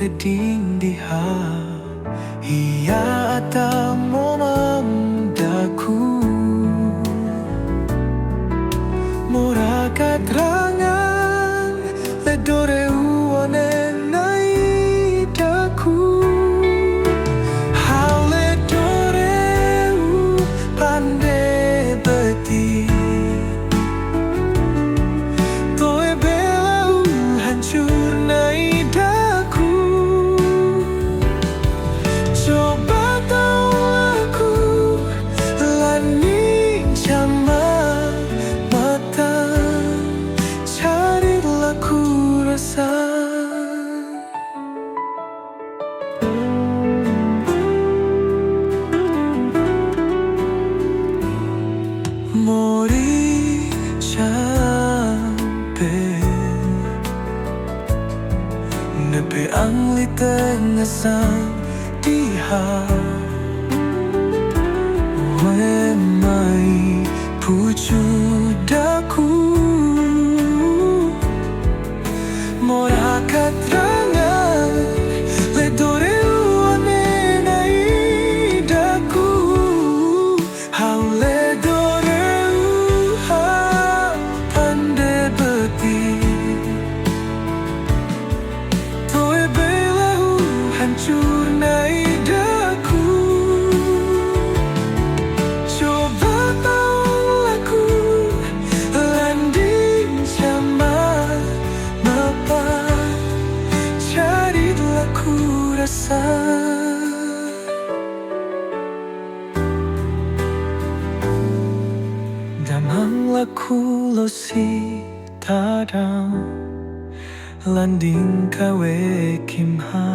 wedding diha Iya ata momam daku Mora katrangan ledore uone nai daku Hale dore u pande beti Toe bela u hancur nai daku Coba tahu aku lani jama mata carilah ku rasa Mori capek Nepe ang liteng asang diha We mai pucu daku Mora katrangan ledore uone nai daku Haule dore uha pande beti Toe bela u hancur nai daku Coba tahu aku landing sama Mapa carilah ku rasa Damang laku losi tadang Landing kawe kimha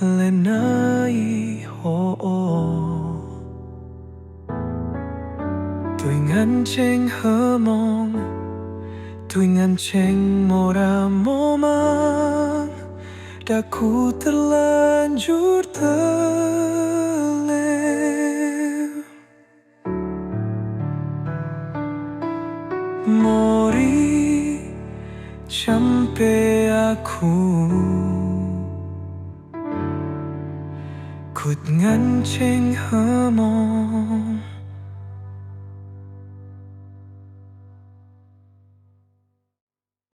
lenai ho Tuingan ceng hemong Tuingan ceng mora momang Daku terlanjur terlem Mori sampai aku Kut nganceng hemong